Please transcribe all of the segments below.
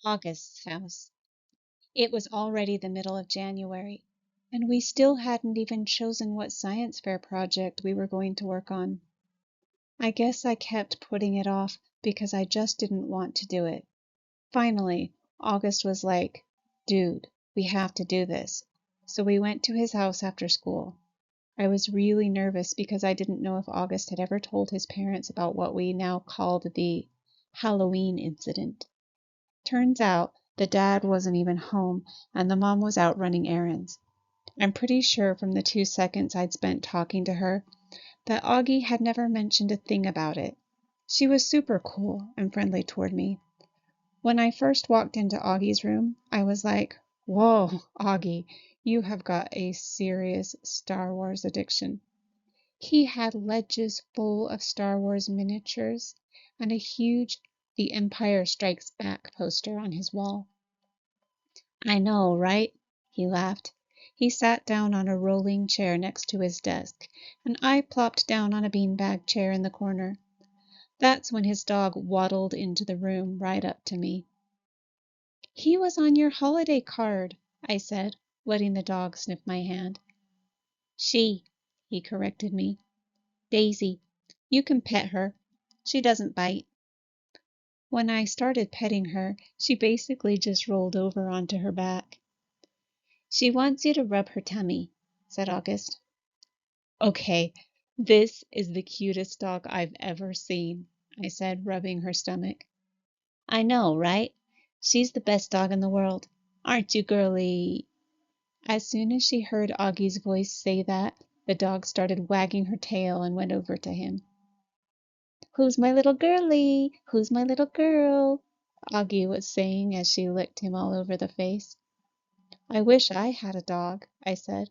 August's house. It was already the middle of January, and we still hadn't even chosen what science fair project we were going to work on. I guess I kept putting it off because I just didn't want to do it. Finally, August was like, "Dude, we have to do this." So we went to his house after school. I was really nervous because I didn't know if August had ever told his parents about what we now called the Halloween incident. Turns out the dad wasn't even home and the mom was out running errands. I'm pretty sure from the 2 seconds I'd spent talking to her that Augie had never mentioned a thing about it. She was super cool and friendly toward me. When I first walked into Augie's room, I was like, "Whoa, Augie, you have got a serious Star Wars addiction." He had ledges full of Star Wars miniatures and a huge The Empire Strikes Back poster on his wall. "I know, right?" He laughed. He sat down on a rolling chair next to his desk, and I plopped down on a beanbag chair in the corner. That's when his dog waddled into the room right up to me. "He was on your holiday card," I said, letting the dog sniff my hand. "She," he corrected me. "Daisy. You can pet her. She doesn't bite." When I started petting her, she basically just rolled over onto her back. "She wants you to rub her tummy," said August. "Okay, this is the cutest dog I've ever seen," I said, rubbing her stomach. "I know, right? She's the best dog in the world. Aren't you, girlie?" As soon as she heard Augie's voice say that, the dog started wagging her tail and went over to him. "Who's my little girlie? Who's my little girl?" Augie was saying as she licked him all over the face. "I wish I had a dog," I said.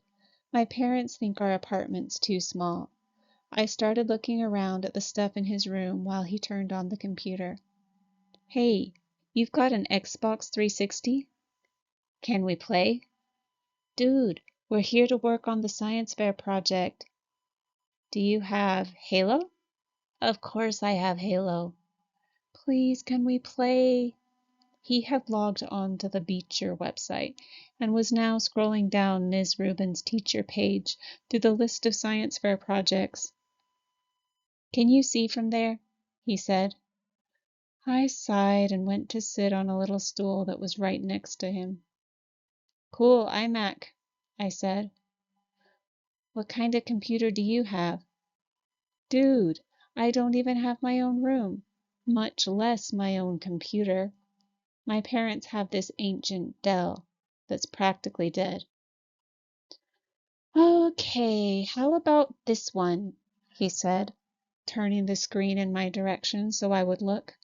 "My parents think our apartment's too small." I started looking around at the stuff in his room while he turned on the computer. "Hey, you've got an Xbox 360? Can we play?" "Dude, we're here to work on the science fair project." "Do you have Halo?" "Of course I have Halo." "Please, can we play?" He had logged on to the Beecher website and was now scrolling down Ms. Rubin's teacher page through the list of science fair projects. "Can you see from there?" he said. I sighed and went to sit on a little stool that was right next to him. "Cool iMac," I said. "What kind of computer do you have?" "Dude, I don't even have my own room, much less my own computer. My parents have this ancient Dell that's practically dead." "Okay, how about this one?" he said, turning the screen in my direction so I would look.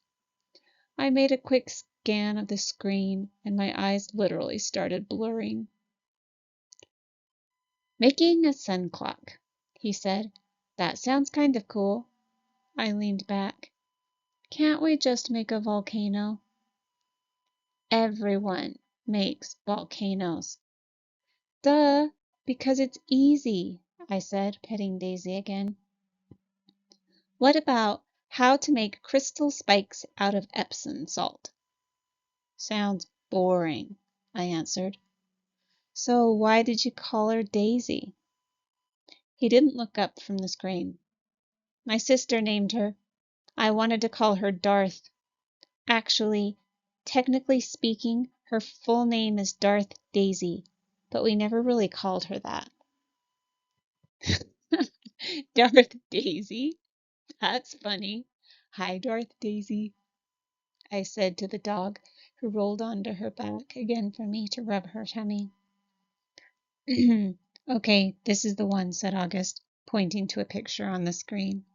I made a quick scan of the screen and my eyes literally started blurring. "Making a sun clock," he said. "That sounds kind of cool." I leaned back. "Can't we just make a volcano?" "Everyone makes volcanoes." "Duh, because it's easy," I said, petting Daisy again. "What about how to make crystal spikes out of Epsom salt?" "Sounds boring," I answered. "So why did you call her Daisy?" He didn't look up from the screen. "My sister named her. I wanted to call her Darth. Actually, technically speaking, her full name is Darth Daisy, but we never really called her that." "Darth Daisy? That's funny. Hi, Darth Daisy," I said to the dog, who rolled onto her back again for me to rub her tummy. "Okay, this is the one," said August, pointing to a picture on the screen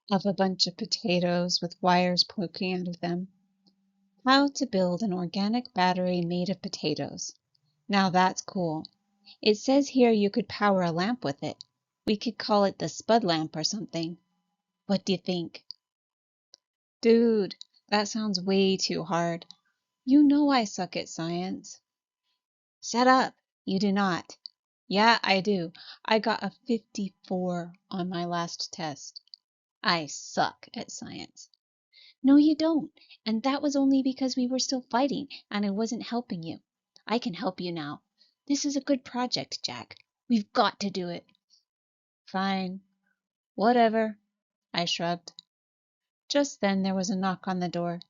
of a bunch of potatoes with wires poking out of them. "How to build an organic battery made of potatoes. Now that's cool. It says here you could power a lamp with it. We could call it the Spud lamp or something. What do you think?" "Dude, that sounds way too hard. You know I suck at science." "Shut up. You do not." "Yeah, I do. I got a 54 on my last test. I suck at science." No, you don't. And that was only because we were still fighting and I wasn't helping you. I can help you now. This is a good project, Jack. We've got to do it. Fine. Whatever. I shrugged. Just then there was a knock on the door.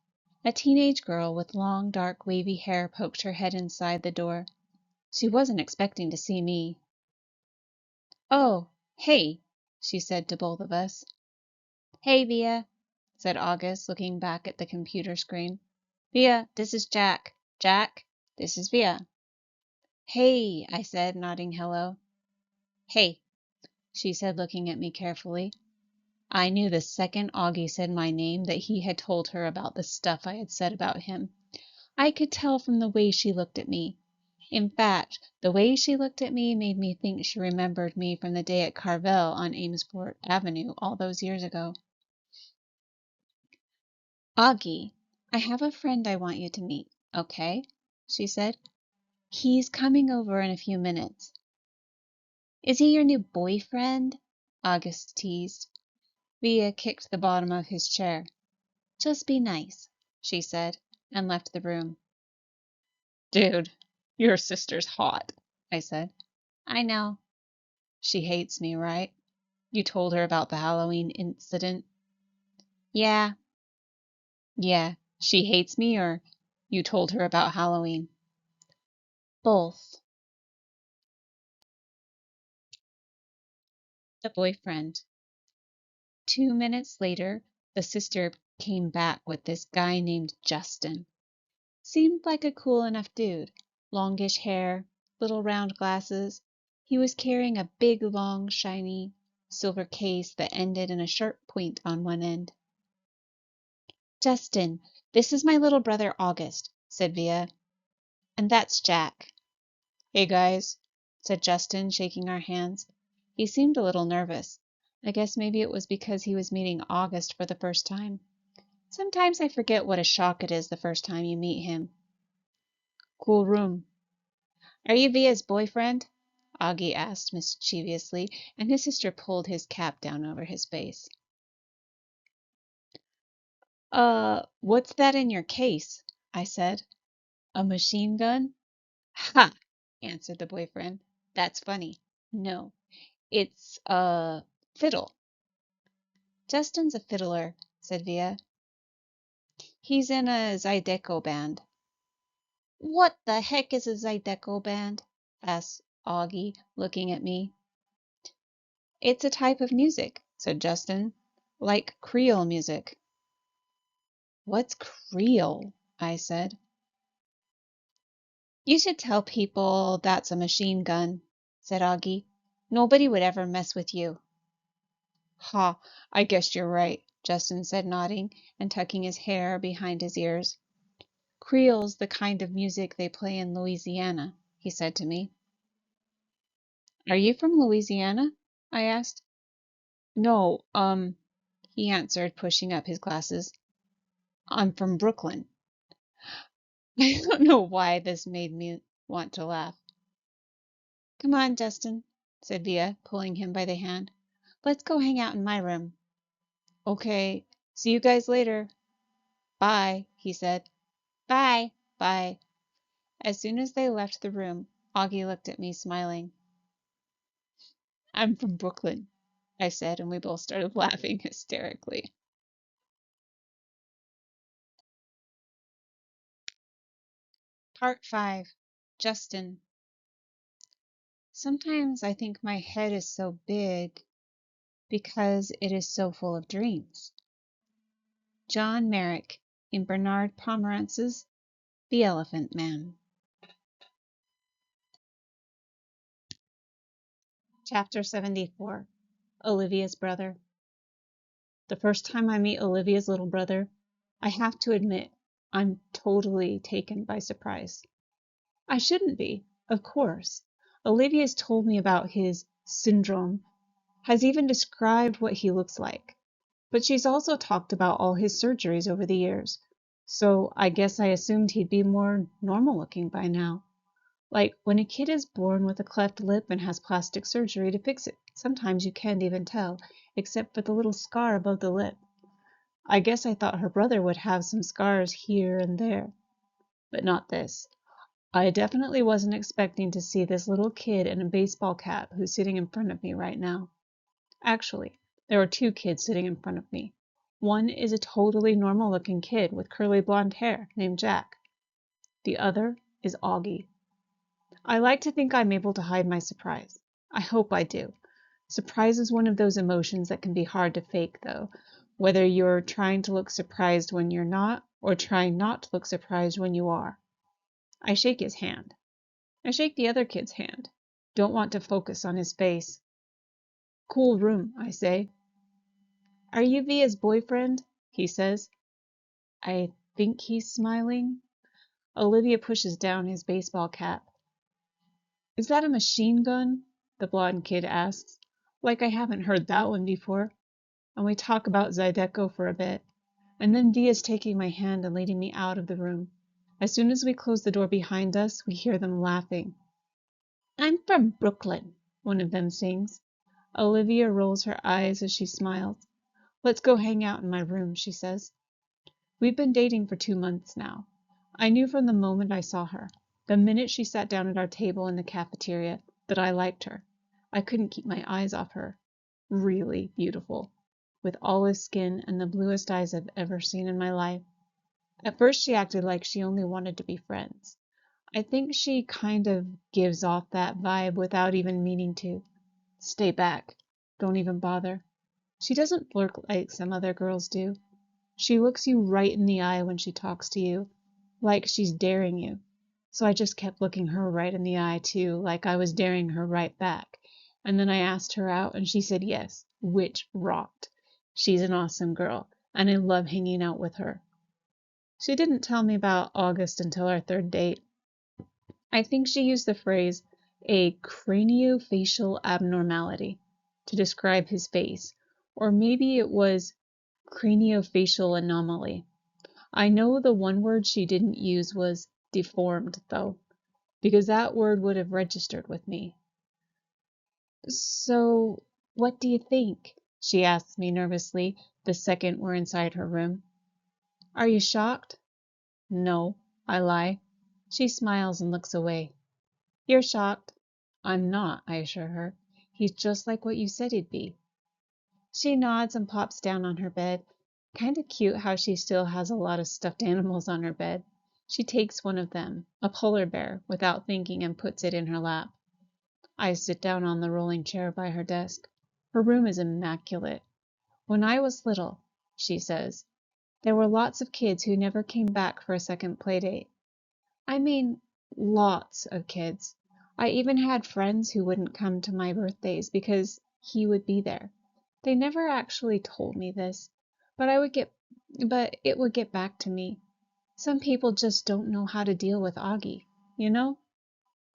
A teenage girl with long, dark, wavy hair poked her head inside the door. She wasn't expecting to see me. "Oh, hey," she said to both of us. "Hey, Via," said August, looking back at the computer screen. "Via, this is Jack. Jack, this is Via." "Hey," I said, nodding hello. "Hey," she said, looking at me carefully. I knew the second Augie said my name that he had told her about the stuff I had said about him. I could tell from the way she looked at me. In fact, the way she looked at me made me think she remembered me from the day at Carvel on Amesport Avenue all those years ago. "Augie, I have a friend I want you to meet, okay?" she said. "He's coming over in a few minutes." "Is he your new boyfriend?" August teased. Via kicked the bottom of his chair. "Just be nice," she said, and left the room. "Dude, your sister's hot," I said. "I know." "She hates me, right? You told her about the Halloween incident?" "Yeah." "Yeah, she hates me, or you told her about Halloween?" "Both." The boyfriend. 2 minutes later, the sister came back with this guy named Justin. Seemed like a cool enough dude. Longish hair, little round glasses. He was carrying a big, long, shiny silver case that ended in a sharp point on one end. "Justin, this is my little brother August," said Via. "And that's Jack." "Hey, guys," said Justin, shaking our hands. He seemed a little nervous. I guess maybe it was because he was meeting August for the first time. Sometimes I forget what a shock it is the first time you meet him. "Cool room." "Are you Via's boyfriend?" Augie asked mischievously, and his sister pulled his cap down over his face. What's that in your case?" I said. "A machine gun?" "Ha!" answered the boyfriend. "That's funny. No, it's a fiddle." "Justin's a fiddler," said Via. "He's in a Zydeco band." "What the heck is a Zydeco band?" asked Augie, looking at me. "It's a type of music," said Justin, "like Creole music." "What's Creole?" I said. "You should tell people that's a machine gun," said Augie. "Nobody would ever mess with you." "Ha, I guess you're right," Justin said, nodding and tucking his hair behind his ears. "Creole's the kind of music they play in Louisiana," he said to me. "Are you from Louisiana?" I asked. "No, he answered, pushing up his glasses. "I'm from Brooklyn." I don't know why this made me want to laugh. "Come on, Justin," said Via, pulling him by the hand. "Let's go hang out in my room." "Okay, see you guys later." "Bye," he said. "Bye." "Bye." As soon as they left the room, Augie looked at me, smiling. "I'm from Brooklyn," I said, and we both started laughing hysterically. Part 5. Justin. Sometimes I think my head is so big because it is so full of dreams. John Merrick in Bernard Pomerance's The Elephant Man. Chapter 74. Olivia's Brother. The first time I meet Olivia's little brother, I have to admit I'm totally taken by surprise. I shouldn't be, of course. Olivia's told me about his syndrome, has even described what he looks like. But she's also talked about all his surgeries over the years. So I guess I assumed he'd be more normal looking by now. Like when a kid is born with a cleft lip and has plastic surgery to fix it, sometimes you can't even tell, except for the little scar above the lip. I guess I thought her brother would have some scars here and there, but not this. I definitely wasn't expecting to see this little kid in a baseball cap who's sitting in front of me right now. Actually, there are two kids sitting in front of me. One is a totally normal-looking kid with curly blonde hair named Jack. The other is Augie. I like to think I'm able to hide my surprise. I hope I do. Surprise is one of those emotions that can be hard to fake, though, whether you're trying to look surprised when you're not, or trying not to look surprised when you are. I shake his hand. I shake the other kid's hand. Don't want to focus on his face. Cool room, I say. Are you Via's boyfriend? He says. I think he's smiling. Olivia pushes down his baseball cap. Is that a machine gun? The blonde kid asks. Like I haven't heard that one before. And we talk about Zydeco for a bit. And then Via's taking my hand and leading me out of the room. As soon as we close the door behind us, we hear them laughing. I'm from Brooklyn, one of them sings. Olivia rolls her eyes as she smiles. Let's go hang out in my room, she says. We've been dating for 2 months now. I knew from the moment I saw her, the minute she sat down at our table in the cafeteria, that I liked her. I couldn't keep my eyes off her. Really beautiful, with olive skin and the bluest eyes I've ever seen in my life. At first she acted like she only wanted to be friends. I think she kind of gives off that vibe without even meaning to. Stay back. Don't even bother. She doesn't flirt like some other girls do. She looks you right in the eye when she talks to you, like she's daring you. So I just kept looking her right in the eye too, like I was daring her right back. And then I asked her out and she said yes, which rocked. She's an awesome girl, and I love hanging out with her. She didn't tell me about August until our third date. I think she used the phrase a craniofacial abnormality to describe his face, or maybe it was craniofacial anomaly. I know the one word she didn't use was deformed, though, because that word would have registered with me. So, what do you think? She asks me nervously the second we're inside her room. Are you shocked? No, I lie. She smiles and looks away. You're shocked. I'm not, I assure her. He's just like what you said he'd be. She nods and pops down on her bed. Kind of cute how she still has a lot of stuffed animals on her bed. She takes one of them, a polar bear, without thinking and puts it in her lap. I sit down on the rolling chair by her desk. Her room is immaculate. When I was little, she says, there were lots of kids who never came back for a second play date. I mean, lots of kids. I even had friends who wouldn't come to my birthdays because he would be there. They never actually told me this, but it would get back to me. Some people just don't know how to deal with Augie, you know?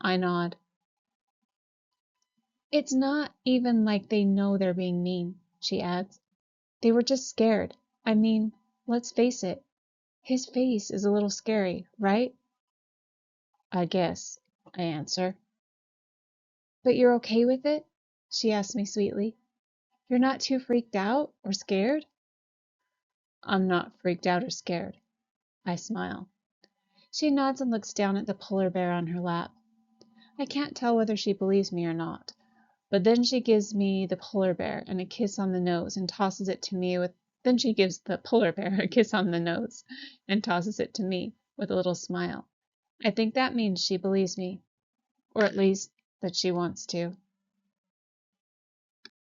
I nod. It's not even like they know they're being mean, she adds. They were just scared. I mean, let's face it. His face is a little scary, right? I guess, I answer. But you're okay with it? She asks me sweetly. You're not too freaked out or scared? I'm not freaked out or scared. I smile. She nods and looks down at the polar bear on her lap. I can't tell whether she believes me or not, but then she gives me the polar bear and a kiss on the nose and tosses it to me with then she gives the polar bear a kiss on the nose and tosses it to me with a little smile. I think that means she believes me, or at least that she wants to.